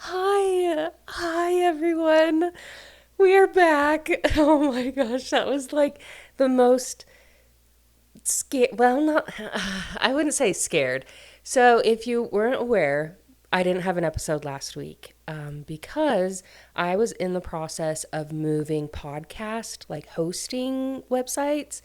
Hi everyone. We are back. Oh my gosh, that was like the most scared. Well, not, I wouldn't say scared. So, if you weren't aware, I didn't have an episode last week because I was in the process of moving podcast, like hosting websites,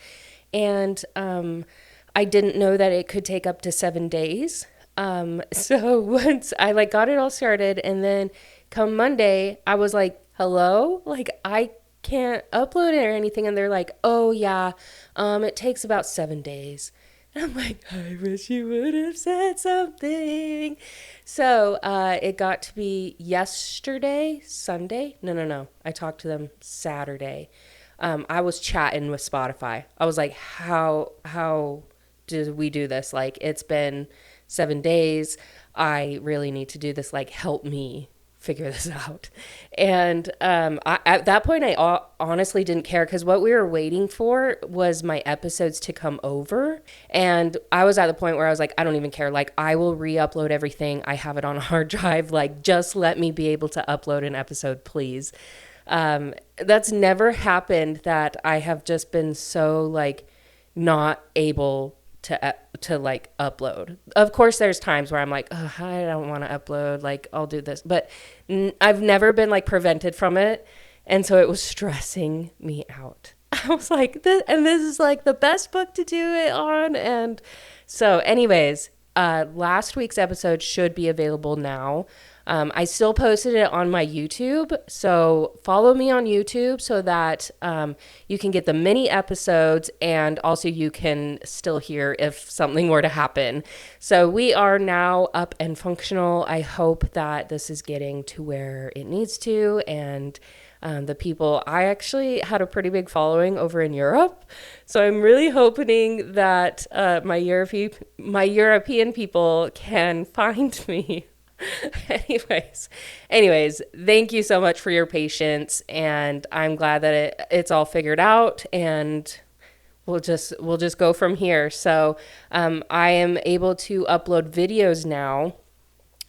and I didn't know that it could take up to 7 days. So once I like got it all started, and then come Monday, I was like, "Hello, like I can't upload it or anything," and they're like, "Oh yeah, it takes about 7 days." And I'm like, I wish you would have said something. So it got to be yesterday, Sunday. No. I talked to them Saturday. I was chatting with Spotify. I was like, how did we do this? Like, it's been 7 days. I really need to do this. Like, help me figure this out. And at that point, I honestly didn't care because what we were waiting for was my episodes to come over. And I was at the point where I was like, I don't even care. Like, I will re upload everything. I have it on a hard drive. Like, just let me be able to upload an episode, please. That's never happened that I have just been so like not able to like upload. Of course, there's times where I'm like, oh, I don't want to upload. Like, I'll do this, but I've never been like prevented from it, and so it was stressing me out. I was like, this is like the best book to do it on, and so, anyways, last week's episode should be available now. I still posted it on my YouTube, so follow me on YouTube so that you can get the mini episodes and also you can still hear if something were to happen. So we are now up and functional. I hope that this is getting to where it needs to, and the people, I actually had a pretty big following over in Europe, so I'm really hoping that my European people can find me. anyways, thank you so much for your patience, and I'm glad that it's all figured out, and we'll just go from here. So I am able to upload videos now,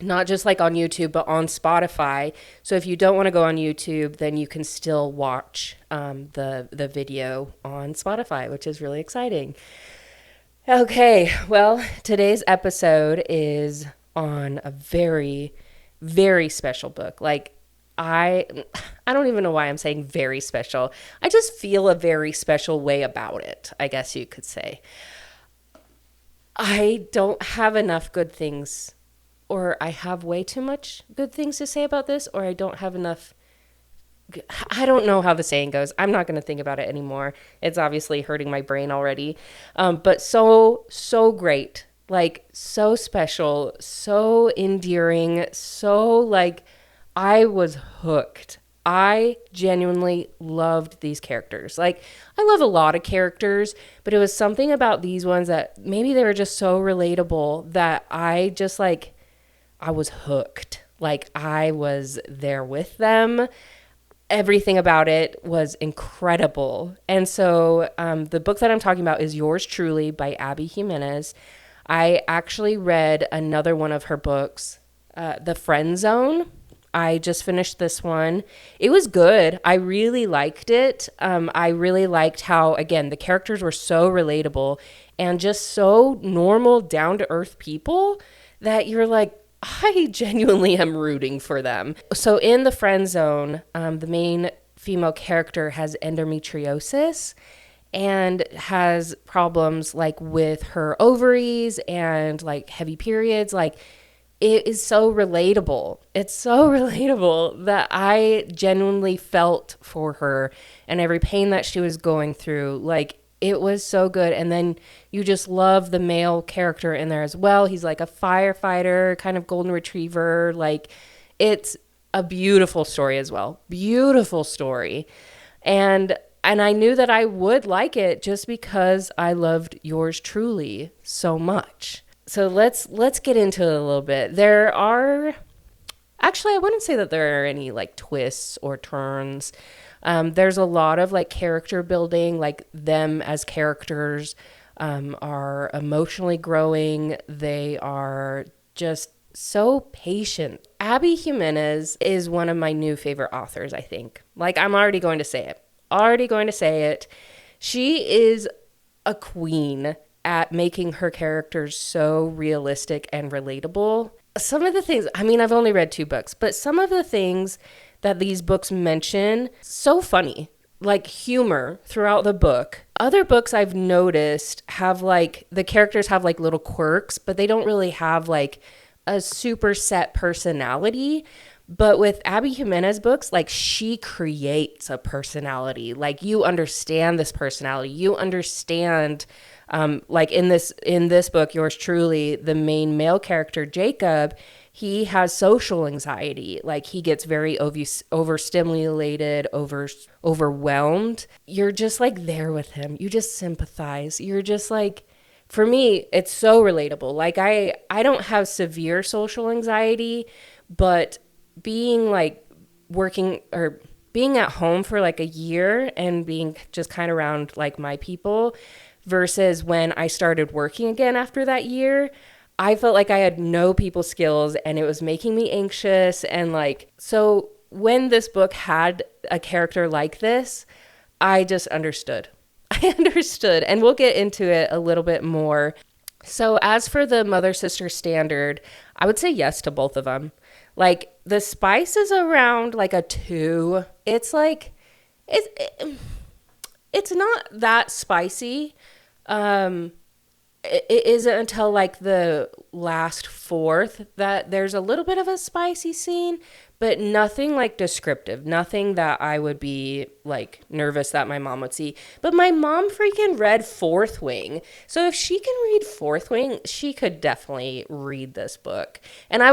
not just like on YouTube, but on Spotify. So if you don't want to go on YouTube, then you can still watch the video on Spotify, which is really exciting. Okay, well, today's episode is on a very, very special book. Like, I I don't even know why I'm saying very special. I just feel a very special way about it, I guess you could say. I don't have enough good things, or I have way too much good things to say about this, or I don't have enough. I don't know how the saying goes. I'm not going to think about it anymore. It's obviously hurting my brain already. But so great. Like, so special, so endearing, so like, I was hooked. I genuinely loved these characters. Like, I love a lot of characters, but it was something about these ones that maybe they were just so relatable that I just like, I was hooked. Like, I was there with them. Everything about it was incredible. And so the book that I'm talking about is Yours Truly by Abby Jimenez. I actually read another one of her books, The Friend Zone. I just finished this one. It was good. I really liked it. I really liked how, again, the characters were so relatable and just so normal, down to earth people that you're like, I genuinely am rooting for them. So in The Friend Zone, the main female character has endometriosis and has problems like with her ovaries and like heavy periods. Like, it is so relatable. It's so relatable that I genuinely felt for her and every pain that she was going through. Like, it was so good. And then you just love the male character in there as well. He's like a firefighter, kind of golden retriever. Like, it's a beautiful story as well. Beautiful story. And I knew that I would like it just because I loved Yours Truly so much. So let's get into it a little bit. There are actually, I wouldn't say that there are any like twists or turns. There's a lot of like character building, like them as characters are emotionally growing. They are just so patient. Abby Jimenez is one of my new favorite authors, I think. Like, I'm already going to say it. Already going to say it. She is a queen at making her characters so realistic and relatable. Some of the things, I mean, I've only read 2 books, but some of the things that these books mention, so funny, like humor throughout the book. Other books I've noticed have like, the characters have like little quirks, but they don't really have like a super set personality. But with Abby Jimenez books, like she creates a personality. Like you understand this personality. You understand, like in this book, yours truly, the main male character Jacob, he has social anxiety. Like he gets very overstimulated, overwhelmed. You're just like there with him. You just sympathize. You're just like, for me, it's so relatable. Like I don't have severe social anxiety, but being like working or being at home for like a year and being just kind of around like my people versus when I started working again after that year, I felt like I had no people skills and it was making me anxious. And like, so when this book had a character like this, I just understood. I understood. And we'll get into it a little bit more. So as for the mother-sister standard, I would say yes to both of them. Like the spice is around like a 2. It's like, it's not that spicy. It isn't until like the last fourth that there's a little bit of a spicy scene, but nothing like descriptive, nothing that I would be like nervous that my mom would see. But my mom freaking read Fourth Wing. So if she can read Fourth Wing, she could definitely read this book. And I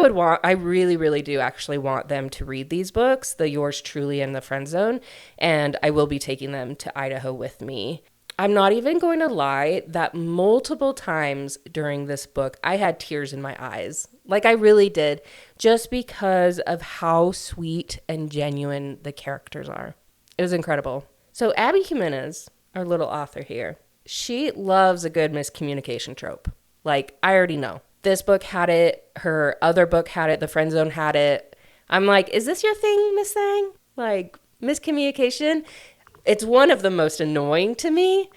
really, really do actually want them to read these books, the Yours Truly and the Friend Zone. And I will be taking them to Idaho with me. I'm not even going to lie that multiple times during this book, I had tears in my eyes. Like I really did, just because of how sweet and genuine the characters are. It was incredible. So Abby Jimenez, our little author here, she loves a good miscommunication trope. Like I already know. This book had it. Her other book had it. The Friend Zone had it. I'm like, is this your thing, Miss Thang? Like miscommunication? It's one of the most annoying to me,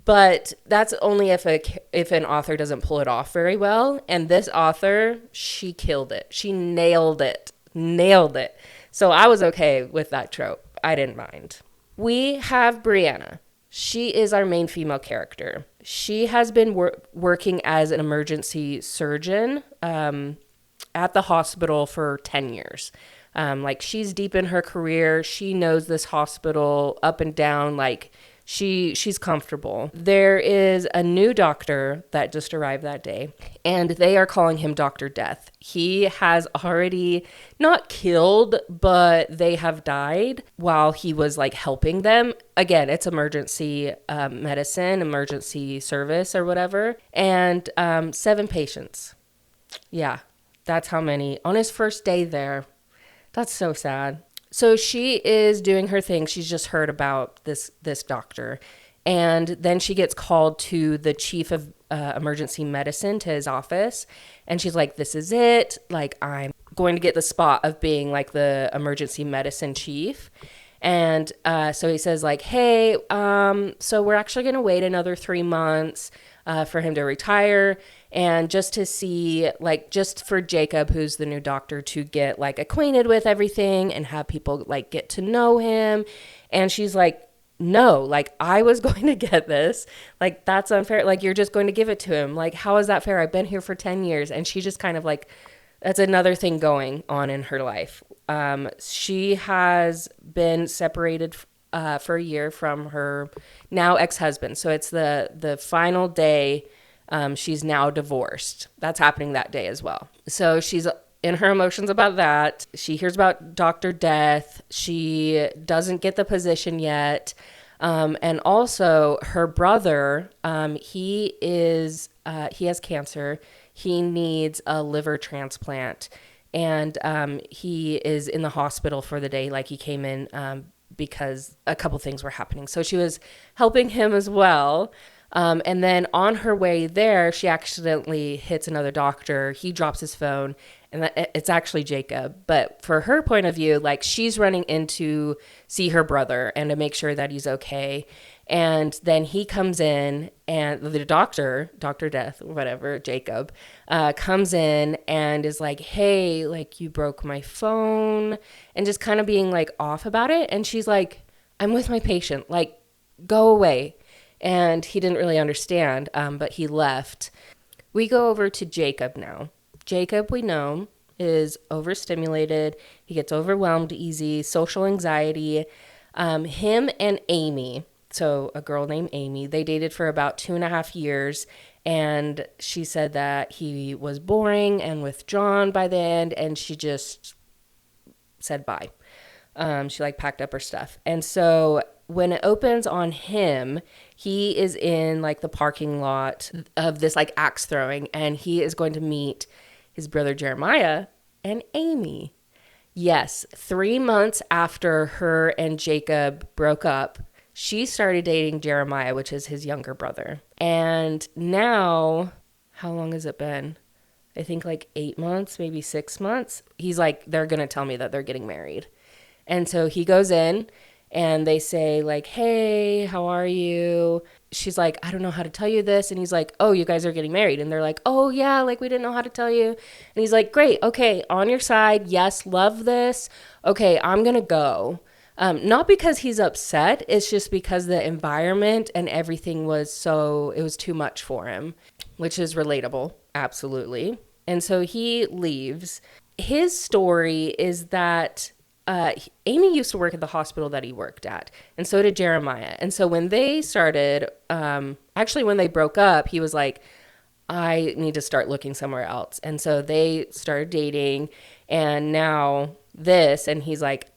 but that's only if an author doesn't pull it off very well. And this author, she killed it. She nailed it. Nailed it. So I was okay with that trope. I didn't mind. We have Brianna. She is our main female character. She has been working as an emergency surgeon at the hospital for 10 years. Like she's deep in her career. She knows this hospital up and down. Like she's comfortable. There is a new doctor that just arrived that day, and they are calling him Dr. Death. He has already not killed, but they have died while he was like helping them. Again, it's emergency medicine, emergency service or whatever. And 7 patients. Yeah, that's how many on his first day there. That's so sad. So she is doing her thing. She's just heard about this doctor. And then she gets called to the chief of emergency medicine to his office. And she's like, this is it. Like, I'm going to get the spot of being like the emergency medicine chief. And so he says like, hey, so we're actually going to wait another 3 months for him to retire. And just to see, like, just for Jacob, who's the new doctor, to get like acquainted with everything and have people like get to know him. And she's like, no, like I was going to get this. Like, that's unfair. Like, you're just going to give it to him. Like, how is that fair? I've been here for 10 years. And she just kind of like, that's another thing going on in her life. She has been separated for a year from her now ex-husband. So it's the final day. She's now divorced. That's happening that day as well. So she's in her emotions about that. She hears about Dr. Death. She doesn't get the position yet. And also her brother, he has cancer. He needs a liver transplant. And he is in the hospital for the day. Like he came in because a couple things were happening. So she was helping him as well. And then on her way there, she accidentally hits another doctor. He drops his phone, and it's actually Jacob. But for her point of view, like she's running in to see her brother and to make sure that he's okay. And then he comes in, and the doctor, Dr. Death, whatever, Jacob, comes in and is like, hey, like you broke my phone, and just kind of being like off about it. And she's like, I'm with my patient, like go away. And he didn't really understand, but he left. We go over to Jacob now. Jacob, we know, is overstimulated. He gets overwhelmed easy, social anxiety. Him and Amy, so a girl named Amy, they dated for about 2.5 years. And she said that he was boring and withdrawn by the end, and she just said bye. She like packed up her stuff. And so when it opens on him, he is in like the parking lot of this like axe throwing, and he is going to meet his brother Jeremiah and Amy. Yes, 3 months after her and Jacob broke up, she started dating Jeremiah, which is his younger brother. And now, how long has it been? I think like 8 months, maybe 6 months. He's like, they're going to tell me that they're getting married. And so he goes in and they say like, hey, how are you? She's like, I don't know how to tell you this. And he's like, oh, you guys are getting married. And they're like, oh yeah, like we didn't know how to tell you. And he's like, great. Okay. On your side. Yes. Love this. Okay. I'm going to go. Not because he's upset. It's just because the environment and everything it was too much for him, which is relatable. Absolutely. And so he leaves. His story is that Amy used to work at the hospital that he worked at, and so did Jeremiah. And so when they started, actually when they broke up, he was like, I need to start looking somewhere else. And so they started dating, and now and he's like,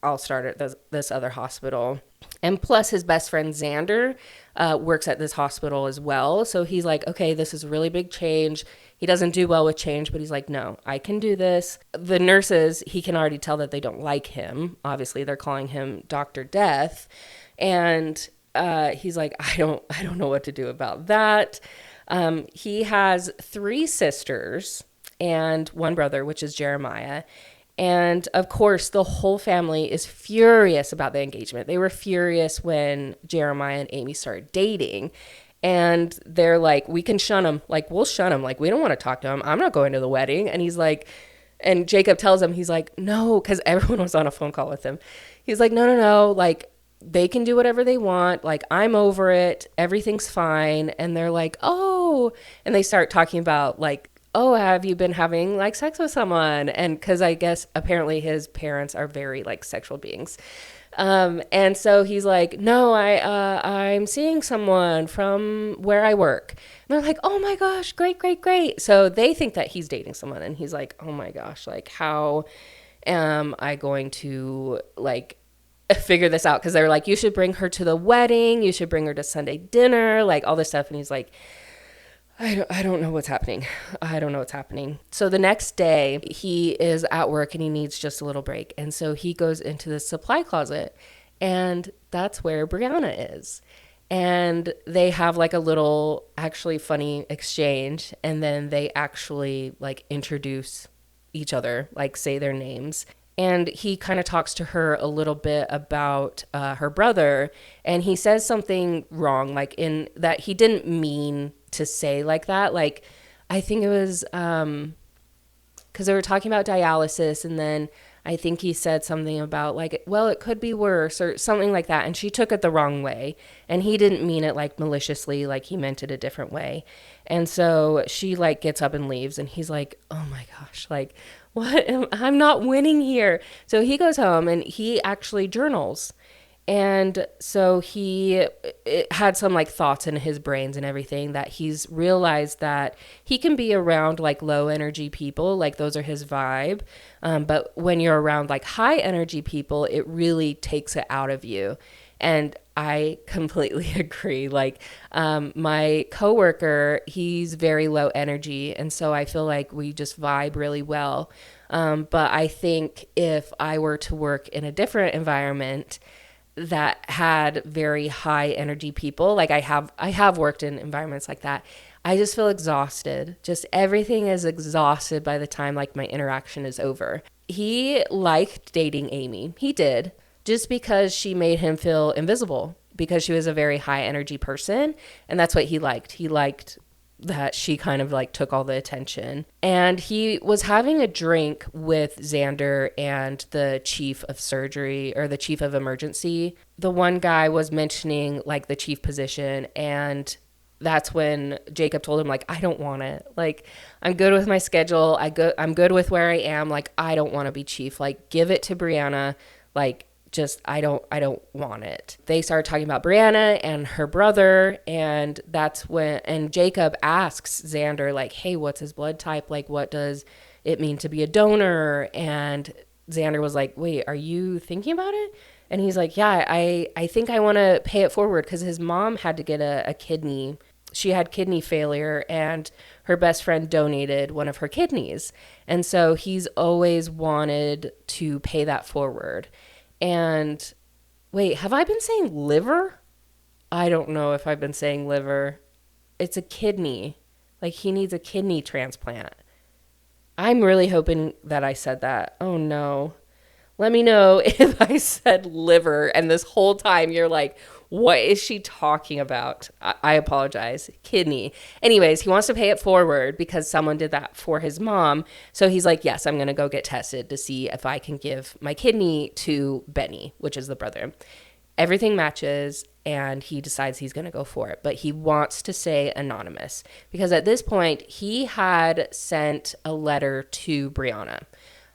I'll start at this other hospital. And plus his best friend Xander works at this hospital as well. So he's like, okay, this is a really big change. He doesn't do well with change, but he's like, no, I can do this. The nurses, he can already tell that they don't like him. Obviously, they're calling him Dr. Death. And he's like, I don't know what to do about that. He has 3 sisters and 1 brother, which is Jeremiah. And of course, the whole family is furious about the engagement. They were furious when Jeremiah and Amy started dating. And they're like, we can shun him. Like, we'll shun him. Like, we don't want to talk to him. I'm not going to the wedding. And he's like, and Jacob tells him, he's like, no, because everyone was on a phone call with him. He's like, no. Like, they can do whatever they want. Like, I'm over it. Everything's fine. And they're like, oh. And they start talking about, like, oh, have you been having like sex with someone? And because I guess apparently his parents are very like sexual beings. And so he's like, no, I'm seeing someone from where I work. And they're like, oh my gosh, great. So they think that he's dating someone. And he's like, oh my gosh, like how am I going to like figure this out? Because they're like, you should bring her to the wedding. You should bring her to Sunday dinner, like all this stuff. And he's like, I don't know what's happening. I don't know what's happening. So the next day he is at work and he needs just a little break. And so he goes into the supply closet, and that's where Brianna is. And they have like a little actually funny exchange. And then they actually like introduce each other, like say their names. And he kind of talks to her a little bit about her brother. And he says something wrong, like in that he didn't mean to say like that. Like, I think it was because they were talking about dialysis. And then I think he said something about like, well, it could be worse or something like that. And she took it the wrong way. And he didn't mean it like maliciously, like he meant it a different way. And so she like gets up and leaves. And he's like, oh my gosh, like, what? I'm not winning here. So he goes home and he actually journals. And so he had some like thoughts in his brains and everything that he's realized that he can be around like low energy people, like those are his vibe. But when you're around like high energy people, it really takes it out of you. And I completely agree. Like my coworker, he's very low energy. And so I feel like we just vibe really well. But I think if I were to work in a different environment, that had very high energy people. Like I have worked in environments like that. I just feel exhausted. Just everything is exhausted by the time like my interaction is over. He liked dating Amy. He did. Just because she made him feel invisible because she was a very high energy person, and that's what he liked. He liked that she kind of like took all the attention. And he was having a drink with Xander and the chief of surgery or the chief of emergency. The one guy was mentioning like the chief position, and that's when Jacob told him like, I don't want it. Like, I'm good with my schedule. I'm good with where I am. Like, I don't want to be chief. Like, give it to Brianna. Like, just I don't want it. They started talking about Brianna and her brother, and that's when and Jacob asks Xander like, hey, what's his blood type? Like, what does it mean to be a donor? And Xander was like, wait, are you thinking about it? And he's like, yeah, I think I want to pay it forward because his mom had to get a kidney. She had kidney failure, and her best friend donated one of her kidneys. And so he's always wanted to pay that forward. And wait, have I been saying liver? I don't know if I've been saying liver. It's a kidney. Like, he needs a kidney transplant. I'm really hoping that I said that. Oh no. Let me know if I said liver and this whole time you're like, what is she talking about? I apologize. Kidney. Anyways, he wants to pay it forward because someone did that for his mom. So he's like, yes, I'm going to go get tested to see if I can give my kidney to Benny, which is the brother. Everything matches, and he decides he's going to go for it. But he wants to say anonymous because at this point, he had sent a letter to Brianna.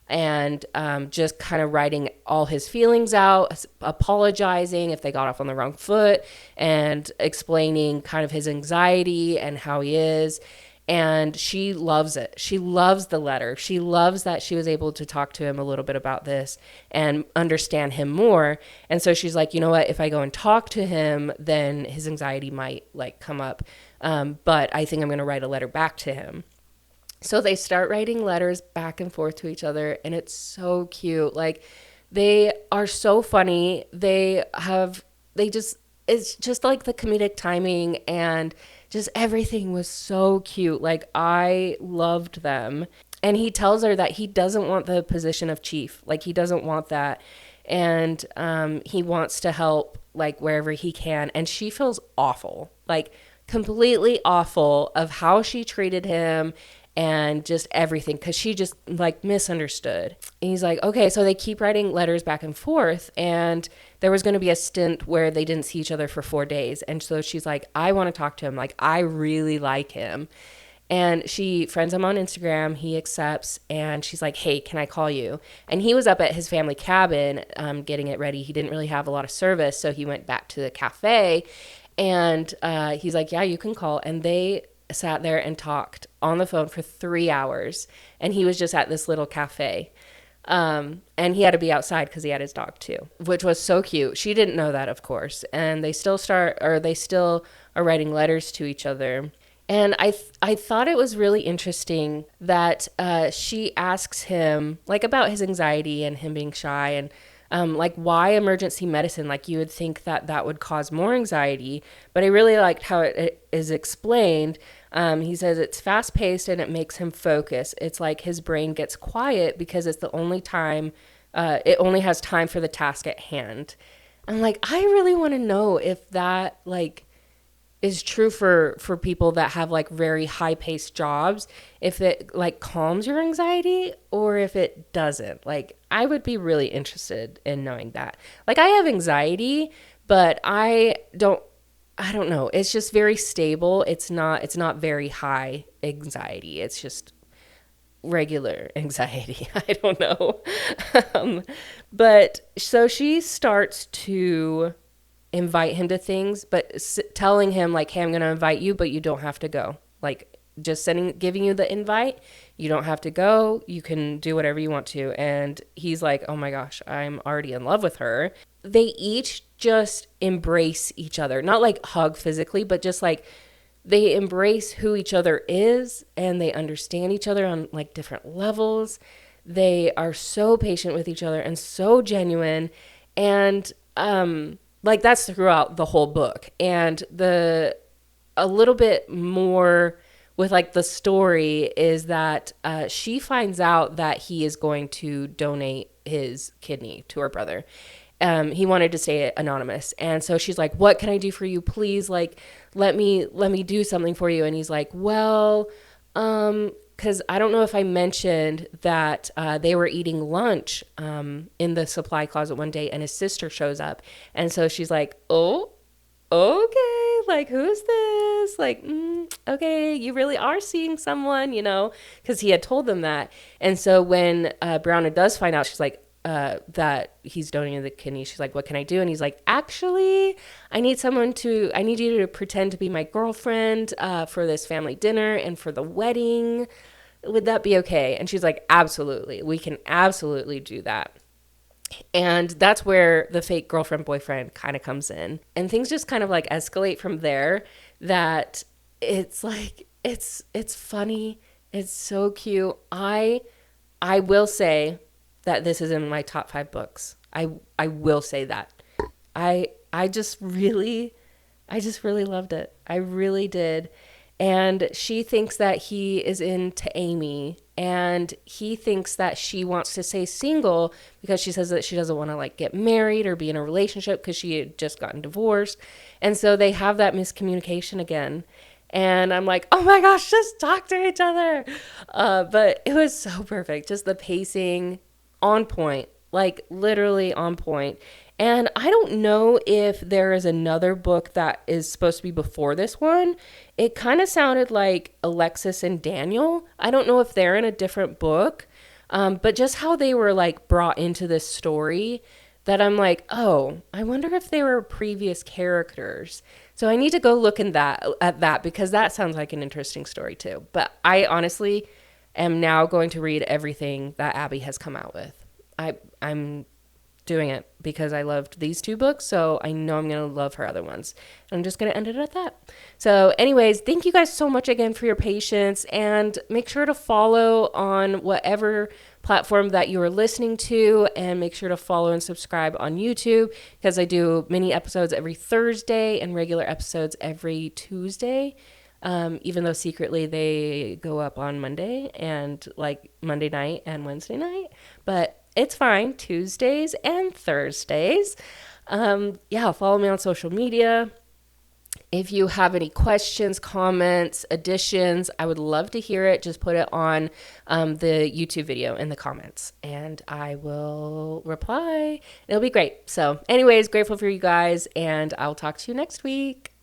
And just kind of writing all his feelings out, apologizing if they got off on the wrong foot, and explaining kind of his anxiety and how he is. And she loves it. She loves the letter. She loves that she was able to talk to him a little bit about this and understand him more. And so she's like, you know what, if I go and talk to him, then his anxiety might like come up. But I think I'm going to write a letter back to him. So they start writing letters back and forth to each other, and it's so cute. Like, they are so funny. It's just like the comedic timing, and just everything was so cute. Like, I loved them. And he tells her that he doesn't want the position of chief. Like, he doesn't want that. And he wants to help, like, wherever he can. And she feels awful, like, completely awful of how she treated him and just everything, because she just like misunderstood. And he's like, okay, so they keep writing letters back and forth, and there was going to be a stint where they didn't see each other for 4 days. And so she's like, I want to talk to him. Like, I really like him. And she friends him on Instagram. He accepts, and she's like, hey, can I call you? And he was up at his family cabin getting it ready. He didn't really have a lot of service, so he went back to the cafe, and he's like, yeah, you can call. And they sat there and talked on the phone for 3 hours, and he was just at this little cafe. And he had to be outside because he had his dog too, which was so cute. She didn't know that, of course. And they still are writing letters to each other. And I thought it was really interesting that she asks him like about his anxiety and him being shy, and like, why emergency medicine? Like, you would think that would cause more anxiety, but I really liked how it is explained. He says it's fast paced and it makes him focus. It's like his brain gets quiet because it's the only time, it only has time for the task at hand. I'm like, I really want to know if that like is true for people that have like very high paced jobs, if it like calms your anxiety or if it doesn't. Like, I would be really interested in knowing that. Like, I have anxiety, but I don't know. It's just very stable. It's not very high anxiety. It's just regular anxiety. I don't know. But so she starts to invite him to things, but telling him like, hey, I'm going to invite you, but you don't have to go. Like, just giving you the invite. You don't have to go. You can do whatever you want to. And he's like, oh my gosh, I'm already in love with her. They each just embrace each other, not like hug physically, but just like they embrace who each other is, and they understand each other on like different levels. They are so patient with each other and so genuine. And like that's throughout the whole book. And a little bit more with like the story is that she finds out that he is going to donate his kidney to her brother. He wanted to stay anonymous, and so she's like, "What can I do for you? Please, like, let me do something for you." And he's like, "Well, because I don't know if I mentioned that they were eating lunch in the supply closet one day, and his sister shows up, and so she's like, oh." Okay, like who's this? Like, okay, you really are seeing someone, because he had told them that. And so when Browna does find out, she's like, that he's donating the kidney, she's like, what can I do? And he's like, actually, I need you to pretend to be my girlfriend for this family dinner and for the wedding. Would that be okay? And she's like, absolutely, we can absolutely do that. And that's where the fake girlfriend boyfriend kind of comes in. And things just kind of like escalate from there, that it's like it's funny. It's so cute. I will say that this is in my top 5 books. I will say that. I just really loved it. I really did. And she thinks that he is into Amy, and he thinks that she wants to stay single because she says that she doesn't want to like get married or be in a relationship because she had just gotten divorced. And so they have that miscommunication again. And I'm like, oh my gosh, just talk to each other. But it was so perfect. Just the pacing on point, like literally on point. And I don't know if there is another book that is supposed to be before this one. It kind of sounded like Alexis and Daniel. I don't know if they're in a different book, but just how they were like brought into this story, that I'm like, oh, I wonder if they were previous characters. So I need to go look at that because that sounds like an interesting story too. But I honestly am now going to read everything that Abby has come out with. I'm doing it because I loved these 2 books, so I know I'm going to love her other ones. And I'm just going to end it at that. So anyways, thank you guys so much again for your patience, and make sure to follow on whatever platform that you are listening to, and make sure to follow and subscribe on YouTube, because I do mini episodes every Thursday and regular episodes every Tuesday. Even though secretly they go up on Monday, and like Monday night and Wednesday night, but it's fine, Tuesdays and Thursdays. Follow me on social media. If you have any questions, comments, additions, I would love to hear it. Just put it on the YouTube video in the comments, and I will reply. It'll be great. So anyways, grateful for you guys, and I'll talk to you next week.